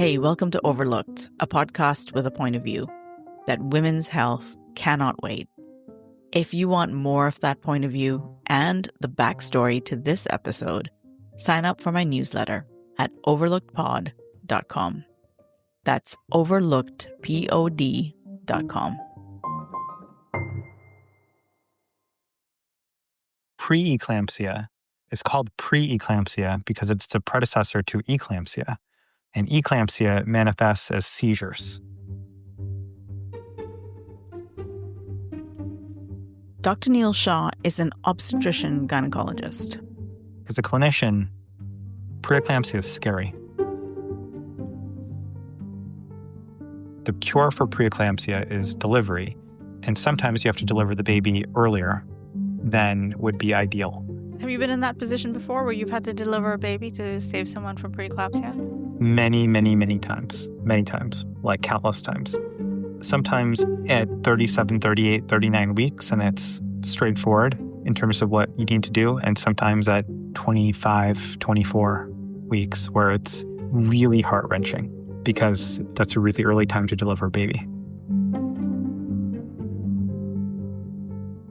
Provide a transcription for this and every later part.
Hey, welcome to Overlooked, a podcast with a point of view that women's health cannot wait. If you want more of that point of view and the backstory to this episode, sign up for my newsletter at overlookedpod.com. That's overlookedpod.com. Preeclampsia is called preeclampsia because it's the predecessor to eclampsia, and eclampsia manifests as seizures. Dr. Neel Shah is an obstetrician gynecologist. As a clinician, preeclampsia is scary. The cure for preeclampsia is delivery, and sometimes you have to deliver the baby earlier than would be ideal. Have you been in that position before where you've had to deliver a baby to save someone from preeclampsia? Many times. Many times, like countless times. Sometimes at 37, 38, 39 weeks, and it's straightforward in terms of what you need to do. And sometimes at 25, 24 weeks, where it's really heart-wrenching because that's a really early time to deliver a baby.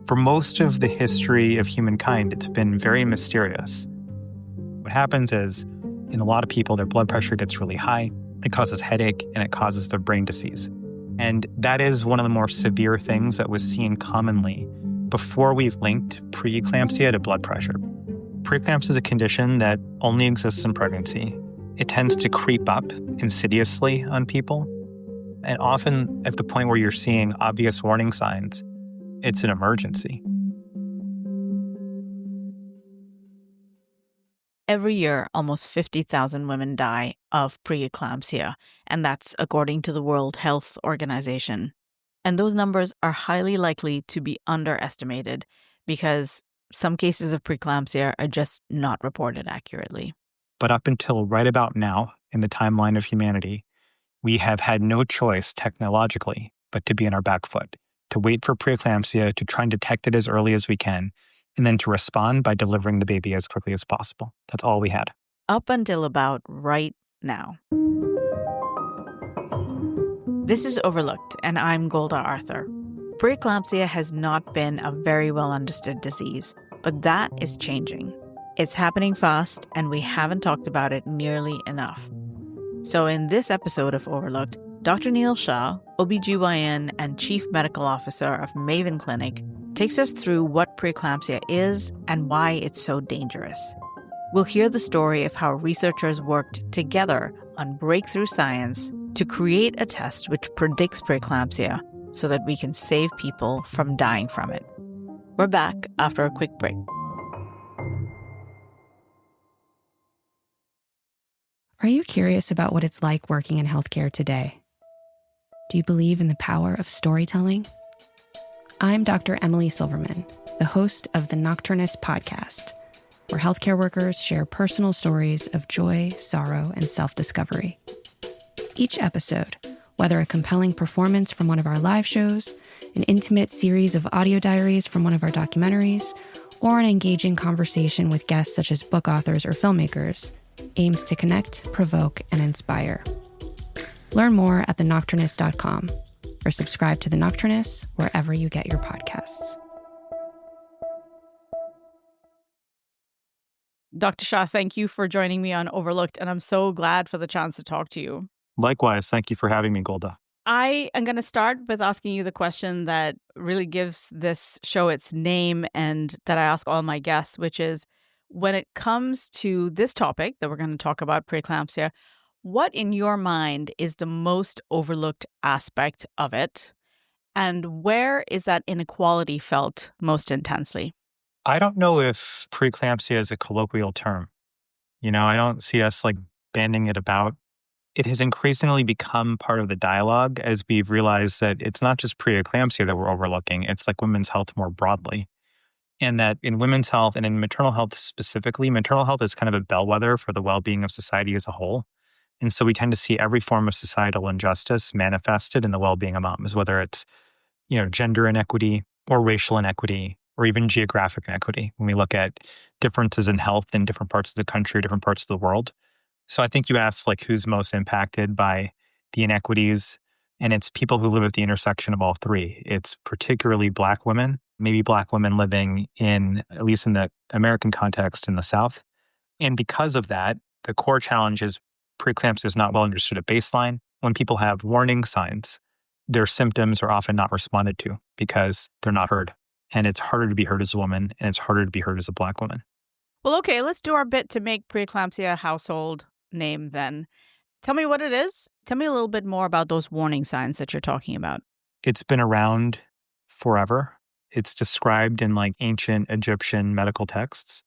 For most of the history of humankind, it's been very mysterious. What happens is, in a lot of people, their blood pressure gets really high. It causes headache, and it causes their brain disease. And that is one of the more severe things that was seen commonly before we linked preeclampsia to blood pressure. Preeclampsia is a condition that only exists in pregnancy. It tends to creep up insidiously on people. And often at the point where you're seeing obvious warning signs, it's an emergency. Every year, almost 50,000 women die of preeclampsia, and that's according to the World Health Organization. And those numbers are highly likely to be underestimated because some cases of preeclampsia are just not reported accurately. But up until right about now, in the timeline of humanity, we have had no choice technologically but to be on our back foot, to wait for preeclampsia, to try and detect it as early as we can, and then to respond by delivering the baby as quickly as possible. That's all we had. Up until about right now. This is Overlooked, and I'm Golda Arthur. Preeclampsia has not been a very well understood disease, but that is changing. It's happening fast, and we haven't talked about it nearly enough. So in this episode of Overlooked, Dr. Neel Shah, OBGYN and Chief Medical Officer of Maven Clinic, takes us through what preeclampsia is and why it's so dangerous. We'll hear the story of how researchers worked together on breakthrough science to create a test which predicts preeclampsia so that we can save people from dying from it. We're back after a quick break. Are you curious about what it's like working in healthcare today? Do you believe in the power of storytelling? I'm Dr. Emily Silverman, the host of the Nocturnist podcast, where healthcare workers share personal stories of joy, sorrow, and self-discovery. Each episode, whether a compelling performance from one of our live shows, an intimate series of audio diaries from one of our documentaries, or an engaging conversation with guests such as book authors or filmmakers, aims to connect, provoke, and inspire. Learn more at thenocturnist.com or subscribe to The Nocturnist wherever you get your podcasts. Dr. Shah, thank you for joining me on Overlooked, and I'm so glad for the chance to talk to you. Likewise, thank you for having me, Golda. I am going to start with asking you the question that really gives this show its name and that I ask all my guests, which is, when it comes to this topic that we're going to talk about, preeclampsia, what in your mind is the most overlooked aspect of it? And where is that inequality felt most intensely? I don't know if preeclampsia is a colloquial term. I don't see us banding it about. It has increasingly become part of the dialogue as we've realized that it's not just preeclampsia that we're overlooking. It's like women's health more broadly. And that in women's health and in maternal health specifically, maternal health is kind of a bellwether for the well-being of society as a whole. And so we tend to see every form of societal injustice manifested in the well-being of moms, whether it's, gender inequity or racial inequity or even geographic inequity when we look at differences in health in different parts of the country or different parts of the world. So I think you asked like who's most impacted by the inequities, and it's people who live at the intersection of all three. It's particularly Black women, maybe Black women living in, at least in the American context, in the South. And because of that, the core challenge is preeclampsia is not well understood at baseline. When people have warning signs, their symptoms are often not responded to because they're not heard. And it's harder to be heard as a woman, and it's harder to be heard as a Black woman. Well, okay, let's do our bit to make preeclampsia a household name then. Tell me what it is. Tell me a little bit more about those warning signs that you're talking about. It's been around forever. It's described in like ancient Egyptian medical texts.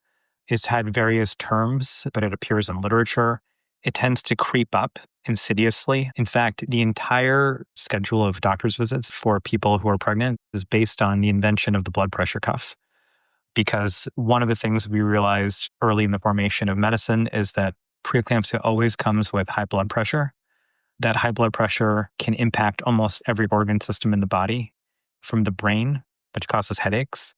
It's had various terms, but it appears in literature. It tends to creep up insidiously. In fact, the entire schedule of doctor's visits for people who are pregnant is based on the invention of the blood pressure cuff. Because one of the things we realized early in the formation of medicine is that preeclampsia always comes with high blood pressure. That high blood pressure can impact almost every organ system in the body, from the brain, which causes headaches,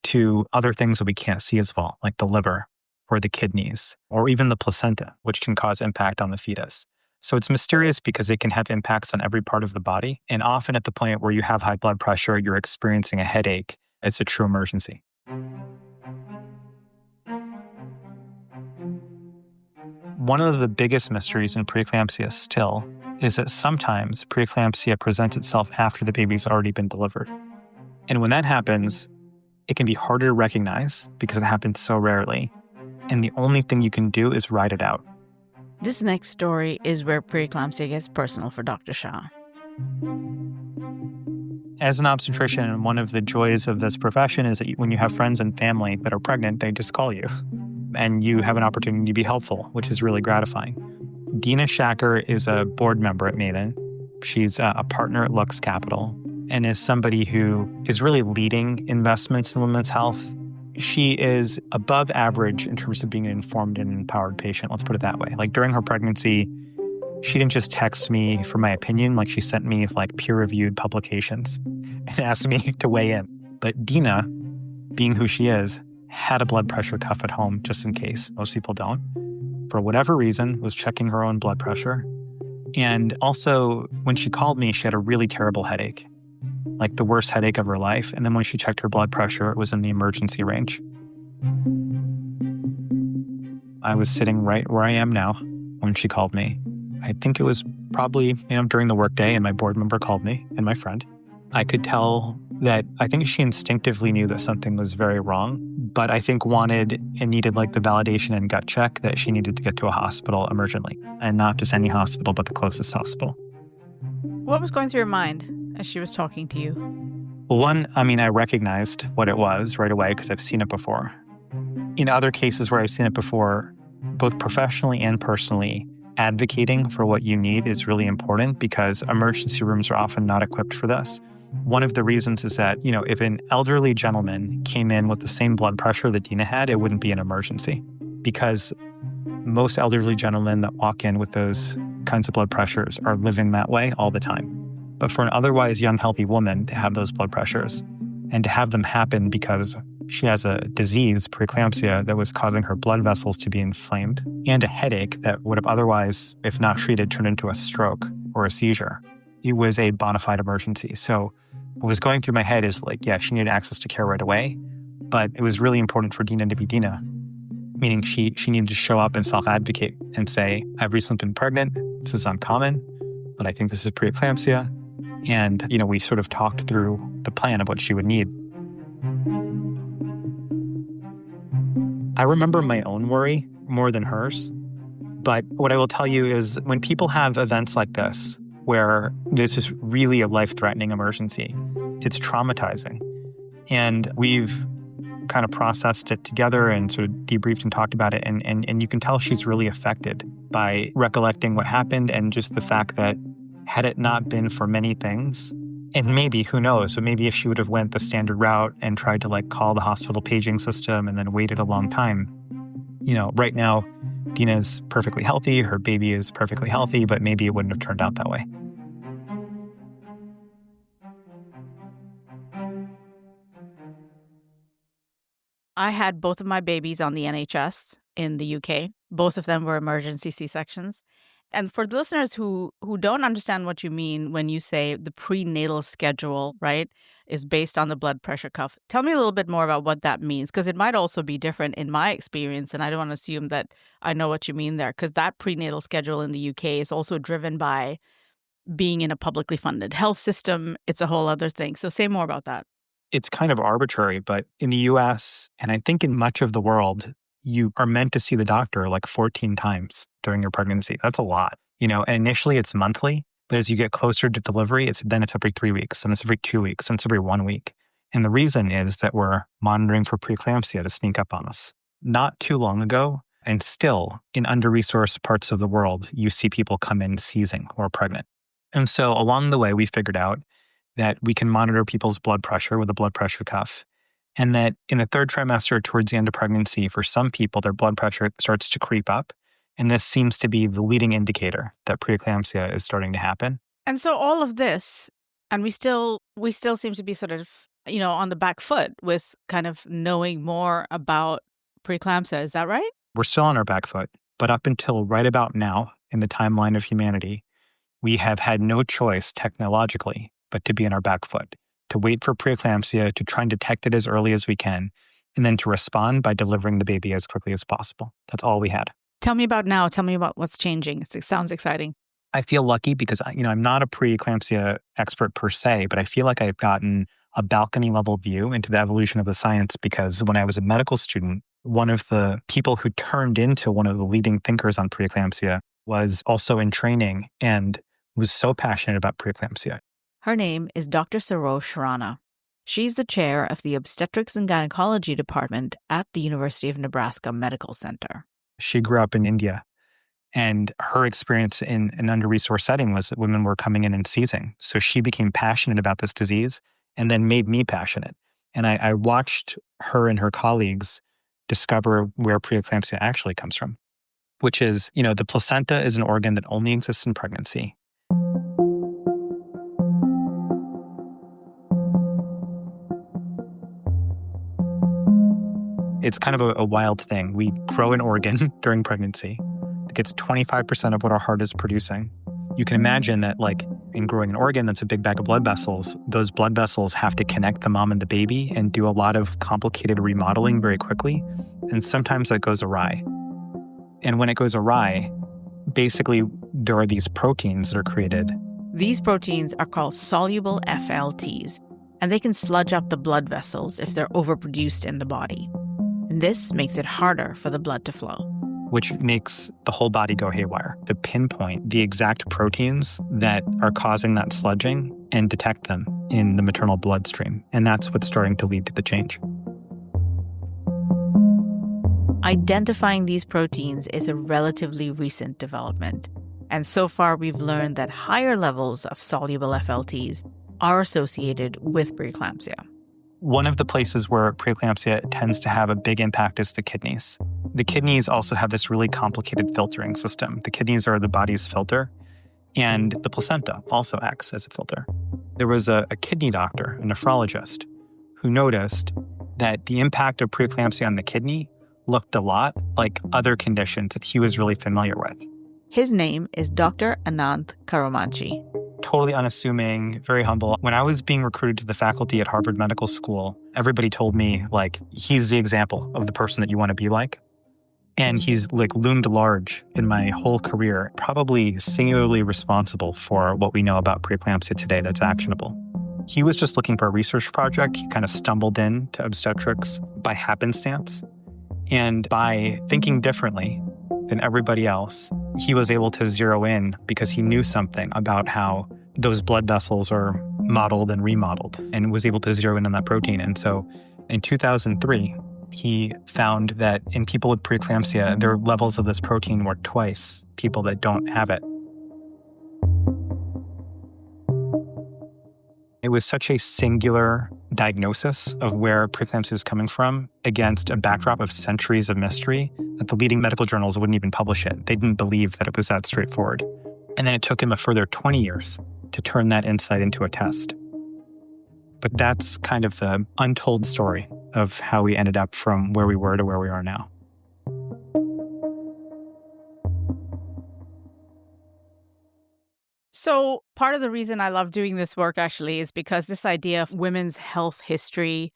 to other things that we can't see as well, like the liver or the kidneys, or even the placenta, which can cause impact on the fetus. So it's mysterious because it can have impacts on every part of the body. And often at the point where you have high blood pressure, you're experiencing a headache, it's a true emergency. One of the biggest mysteries in preeclampsia still is that sometimes preeclampsia presents itself after the baby's already been delivered. And when that happens, it can be harder to recognize because it happens so rarely. And the only thing you can do is ride it out. This next story is where preeclampsia gets personal for Dr. Shah. As an obstetrician, one of the joys of this profession is that when you have friends and family that are pregnant, they just call you. And you have an opportunity to be helpful, which is really gratifying. Dina Shacker is a board member at Maven. She's a partner at Lux Capital and is somebody who is really leading investments in women's health. She is above average in terms of being an informed and empowered patient, let's put it that way. Like during her pregnancy, she didn't just text me for my opinion, like she sent me like peer-reviewed publications and asked me to weigh in. But Dina, being who she is, had a blood pressure cuff at home just in case. Most people don't. For whatever reason, was checking her own blood pressure. And also, when she called me, she had a really terrible headache, like the worst headache of her life. And then when she checked her blood pressure, it was in the emergency range. I was sitting right where I am now when she called me. I think it was probably, during the workday, and my board member called me and my friend. I could tell that I think she instinctively knew that something was very wrong, but I think wanted and needed like the validation and gut check that she needed to get to a hospital emergently, and not just any hospital, but the closest hospital. What was going through your mind as she was talking to you? Well, one, I recognized what it was right away because I've seen it before. In other cases where I've seen it before, both professionally and personally, advocating for what you need is really important because emergency rooms are often not equipped for this. One of the reasons is that, if an elderly gentleman came in with the same blood pressure that Dina had, it wouldn't be an emergency because most elderly gentlemen that walk in with those kinds of blood pressures are living that way all the time. But for an otherwise young, healthy woman to have those blood pressures and to have them happen because she has a disease, preeclampsia, that was causing her blood vessels to be inflamed and a headache that would have otherwise, if not treated, turned into a stroke or a seizure. It was a bona fide emergency. So what was going through my head is like, yeah, she needed access to care right away, but it was really important for Dina to be Dina, meaning she needed to show up and self-advocate and say, I've recently been pregnant. This is uncommon, but I think this is preeclampsia. And, we sort of talked through the plan of what she would need. I remember my own worry more than hers. But what I will tell you is when people have events like this, where this is really a life-threatening emergency, it's traumatizing. And we've kind of processed it together and sort of debriefed and talked about it. And you can tell she's really affected by recollecting what happened and just the fact that had it not been for many things, and maybe, who knows, but maybe if she would have went the standard route and tried to like call the hospital paging system and then waited a long time, right now, Dina's perfectly healthy, her baby is perfectly healthy, but maybe it wouldn't have turned out that way. I had both of my babies on the NHS in the UK. Both of them were emergency C-sections. And for the listeners who don't understand what you mean when you say the prenatal schedule, right, is based on the blood pressure cuff, tell me a little bit more about what that means, because it might also be different in my experience, and I don't want to assume that I know what you mean there, because that prenatal schedule in the UK is also driven by being in a publicly funded health system. It's a whole other thing. So say more about that. It's kind of arbitrary, but in the US, and I think in much of the world, you are meant to see the doctor like 14 times during your pregnancy. That's a lot, and initially it's monthly, but as you get closer to delivery, it's every 3 weeks, and it's every 2 weeks, and it's every 1 week. And the reason is that we're monitoring for preeclampsia to sneak up on us. Not too long ago, and still in under-resourced parts of the world, you see people come in seizing or pregnant. And so along the way, we figured out that we can monitor people's blood pressure with a blood pressure cuff. And that in the third trimester, towards the end of pregnancy, for some people, their blood pressure starts to creep up. And this seems to be the leading indicator that preeclampsia is starting to happen. And so all of this, and we still seem to be sort of, on the back foot with kind of knowing more about preeclampsia. Is that right? We're still on our back foot. But up until right about now, in the timeline of humanity, we have had no choice technologically but to be on our back foot, to wait for preeclampsia, to try and detect it as early as we can, and then to respond by delivering the baby as quickly as possible. That's all we had. Tell me about now. Tell me about what's changing. It sounds exciting. I feel lucky because, I'm not a preeclampsia expert per se, but I feel like I've gotten a balcony level view into the evolution of the science because when I was a medical student, one of the people who turned into one of the leading thinkers on preeclampsia was also in training and was so passionate about preeclampsia. Her name is Dr. Sarosh Rana. She's the chair of the Obstetrics and Gynecology Department at the University of Nebraska Medical Center. She grew up in India, and her experience in an under-resourced setting was that women were coming in and seizing. So she became passionate about this disease and then made me passionate. And I watched her and her colleagues discover where preeclampsia actually comes from, which is, the placenta is an organ that only exists in pregnancy. It's kind of a wild thing. We grow an organ during pregnancy that gets 25% of what our heart is producing. You can imagine that, in growing an organ that's a big bag of blood vessels, those blood vessels have to connect the mom and the baby and do a lot of complicated remodeling very quickly. And sometimes that goes awry. And when it goes awry, basically, there are these proteins that are created. These proteins are called soluble FLTs, and they can sludge up the blood vessels if they're overproduced in the body. And this makes it harder for the blood to flow. Which makes the whole body go haywire. To pinpoint the exact proteins that are causing that sludging and detect them in the maternal bloodstream. And that's what's starting to lead to the change. Identifying these proteins is a relatively recent development. And so far, we've learned that higher levels of soluble FLTs are associated with preeclampsia. One of the places where preeclampsia tends to have a big impact is the kidneys. The kidneys also have this really complicated filtering system. The kidneys are the body's filter, and the placenta also acts as a filter. There was a kidney doctor, a nephrologist, who noticed that the impact of preeclampsia on the kidney looked a lot like other conditions that he was really familiar with. His name is Dr. Ananth Karomanchi. Totally unassuming, very humble. When I was being recruited to the faculty at Harvard Medical School, everybody told me, he's the example of the person that you want to be like. And he's loomed large in my whole career, probably singularly responsible for what we know about preeclampsia today that's actionable. He was just looking for a research project. He kind of stumbled into obstetrics by happenstance. And by thinking differently than everybody else, he was able to zero in because he knew something about how those blood vessels are modeled and remodeled and was able to zero in on that protein. And so in 2003, he found that in people with preeclampsia, their levels of this protein were twice people that don't have it. It was such a singular diagnosis of where preeclampsia is coming from against a backdrop of centuries of mystery that the leading medical journals wouldn't even publish it. They didn't believe that it was that straightforward. And then it took him a further 20 years to turn that insight into a test. But that's kind of the untold story of how we ended up from where we were to where we are now. So part of the reason I love doing this work actually is because this idea of women's health history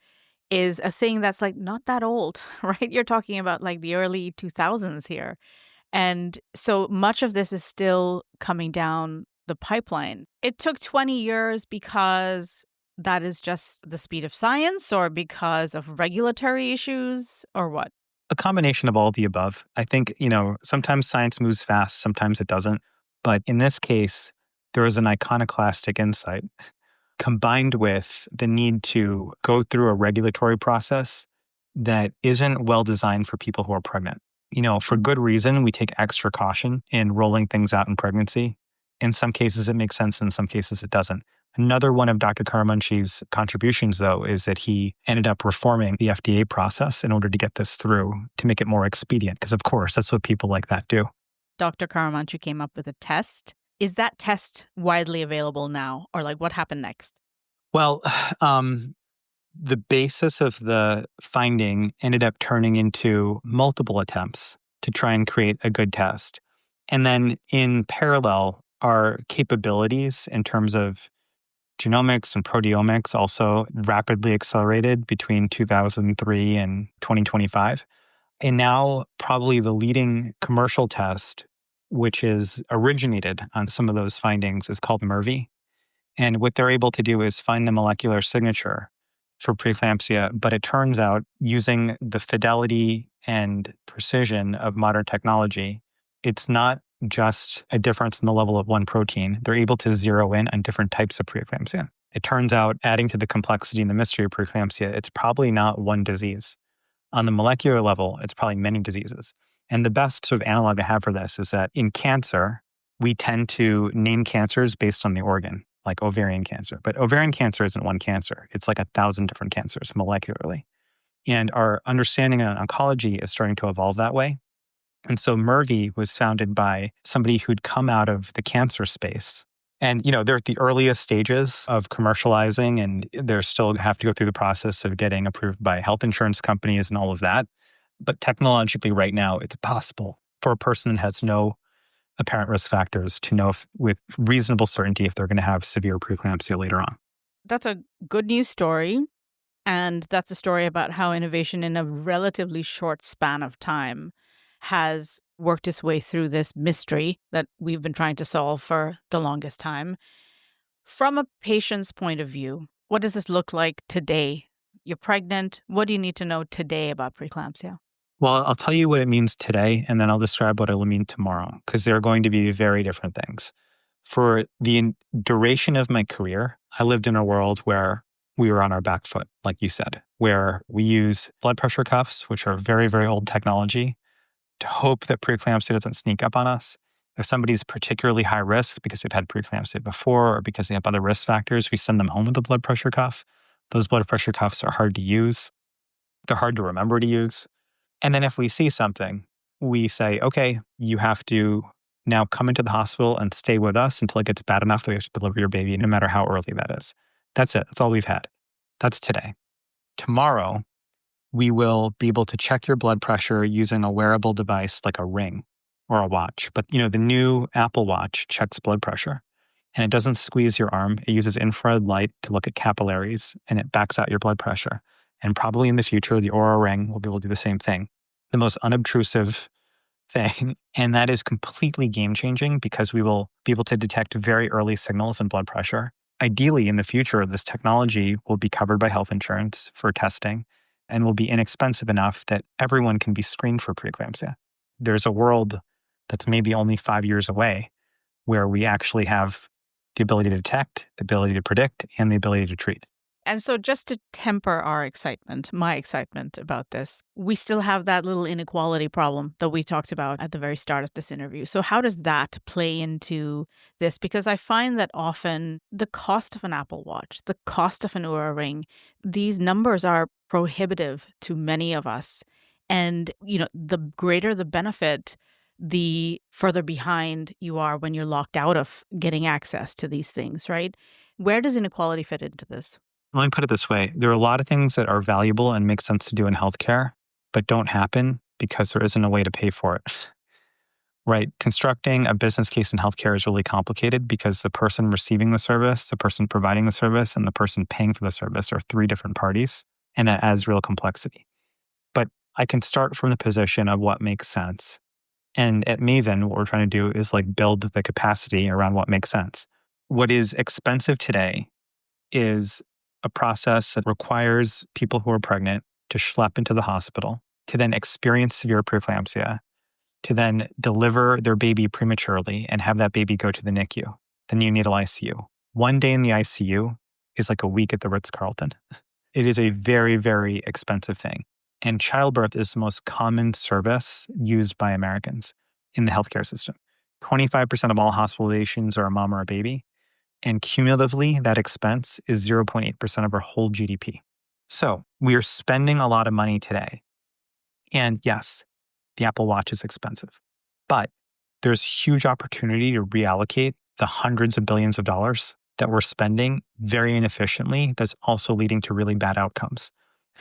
is a thing that's like not that old, right? You're talking about like the early 2000s here. And so much of this is still coming down the pipeline. It took 20 years because that is just the speed of science or because of regulatory issues or what? A combination of all of the above. I think, sometimes science moves fast, sometimes it doesn't. But in this case, there is an iconoclastic insight combined with the need to go through a regulatory process that isn't well designed for people who are pregnant. For good reason, we take extra caution in rolling things out in pregnancy. In some cases, it makes sense. In some cases, it doesn't. Another one of Dr. Karamanchi's contributions, though, is that he ended up reforming the FDA process in order to get this through to make it more expedient. Because, of course, that's what people like that do. Dr. Karamanchi came up with a test. Is that test widely available now? Or like what happened next? Well, the basis of the finding ended up turning into multiple attempts to try and create a good test. And then in parallel, our capabilities in terms of genomics and proteomics also rapidly accelerated between 2003 and 2025. And now probably the leading commercial test, which is originated on some of those findings, is called MERV. And what they're able to do is find the molecular signature for preeclampsia, but it turns out using the fidelity and precision of modern technology, it's not just a difference in the level of one protein. They're able to zero in on different types of preeclampsia. It turns out, adding to the complexity and the mystery of preeclampsia, it's probably not one disease. On the molecular level, it's probably many diseases. And the best sort of analog I have for this is that in cancer, we tend to name cancers based on the organ, like ovarian cancer. But ovarian cancer isn't one cancer. It's like 1,000 different cancers molecularly. And our understanding in oncology is starting to evolve that way. And so MERV was founded by somebody who'd come out of the cancer space. And, they're at the earliest stages of commercializing, and they still have to go through the process of getting approved by health insurance companies and all of that. But technologically, right now, it's possible for a person that has no apparent risk factors to know with reasonable certainty if they're going to have severe preeclampsia later on. That's a good news story. And that's a story about how innovation in a relatively short span of time has worked its way through this mystery that we've been trying to solve for the longest time. From a patient's point of view, what does this look like today? You're pregnant. What do you need to know today about preeclampsia? Well, I'll tell you what it means today, and then I'll describe what it'll mean tomorrow, because they're going to be very different things. For the duration of my career, I lived in a world where we were on our back foot, like you said, where we use blood pressure cuffs, which are very, very old technology, to hope that preeclampsia doesn't sneak up on us. If somebody's particularly high risk because they've had preeclampsia before or because they have other risk factors, we send them home with a blood pressure cuff. Those blood pressure cuffs are hard to use. They're hard to remember to use. And then if we see something, we say, okay, you have to now come into the hospital and stay with us until it gets bad enough that we have to deliver your baby, no matter how early that is. That's it. That's all we've had. That's today. Tomorrow, we will be able to check your blood pressure using a wearable device like a ring or a watch. But the new Apple Watch checks blood pressure and it doesn't squeeze your arm. It uses infrared light to look at capillaries and it backs out your blood pressure. And probably in the future, the Oura Ring will be able to do the same thing. The most unobtrusive thing. And that is completely game changing because we will be able to detect very early signals in blood pressure. Ideally, in the future, this technology will be covered by health insurance for testing and will be inexpensive enough that everyone can be screened for preeclampsia. There's a world that's maybe only 5 years away where we actually have the ability to detect, the ability to predict, and the ability to treat. And so just to temper our excitement, my excitement about this, we still have that little inequality problem that we talked about at the very start of this interview. So how does that play into this? Because I find that often the cost of an Apple Watch, the cost of an Oura Ring, these numbers are prohibitive to many of us. And, the greater the benefit, the further behind you are when you're locked out of getting access to these things, right? Where does inequality fit into this? Let me put it this way. There are a lot of things that are valuable and make sense to do in healthcare, but don't happen because there isn't a way to pay for it. right? Constructing a business case in healthcare is really complicated because the person receiving the service, the person providing the service, and the person paying for the service are three different parties, and that adds real complexity. But I can start from the position of what makes sense. And at Maven, what we're trying to do is build the capacity around what makes sense. What is expensive today is a process that requires people who are pregnant to schlep into the hospital, to then experience severe preeclampsia, to then deliver their baby prematurely and have that baby go to the NICU, the neonatal ICU. One day in the ICU is like a week at the Ritz-Carlton. It is a very, very expensive thing. And childbirth is the most common service used by Americans in the healthcare system. 25% of all hospitalizations are a mom or a baby. And cumulatively, that expense is 0.8% of our whole GDP. So we are spending a lot of money today. And yes, the Apple Watch is expensive. But there's huge opportunity to reallocate the hundreds of billions of dollars that we're spending very inefficiently that's also leading to really bad outcomes.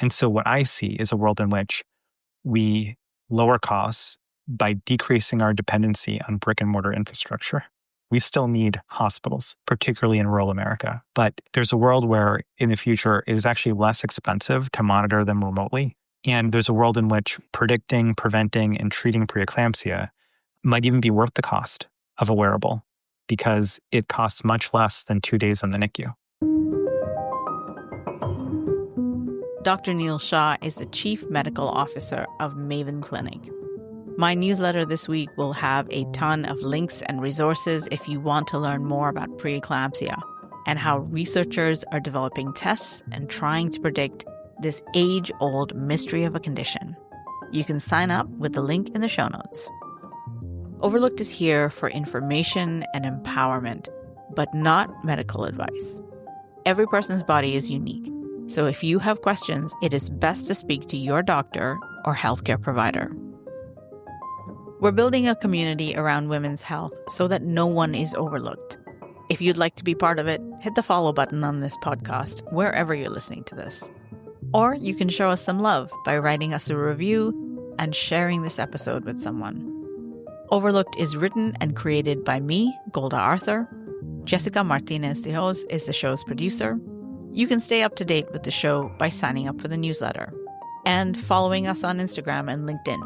And so what I see is a world in which we lower costs by decreasing our dependency on brick and mortar infrastructure. We still need hospitals, particularly in rural America. But there's a world where in the future, it is actually less expensive to monitor them remotely. And there's a world in which predicting, preventing, and treating preeclampsia might even be worth the cost of a wearable because it costs much less than 2 days in the NICU. Dr. Neel Shah is the Chief Medical Officer of Maven Clinic. My newsletter this week will have a ton of links and resources if you want to learn more about preeclampsia and how researchers are developing tests and trying to predict this age-old mystery of a condition. You can sign up with the link in the show notes. Overlooked is here for information and empowerment, but not medical advice. Every person's body is unique, so if you have questions, it is best to speak to your doctor or healthcare provider. We're building a community around women's health so that no one is overlooked. If you'd like to be part of it, hit the follow button on this podcast, wherever you're listening to this. Or you can show us some love by writing us a review and sharing this episode with someone. Overlooked is written and created by me, Golda Arthur. Jessica Martinez de Hoz is the show's producer. You can stay up to date with the show by signing up for the newsletter and following us on Instagram and LinkedIn.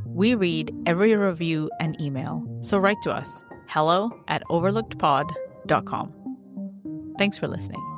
We read every review and email, so write to us, hello@overlookedpod.com. Thanks for listening.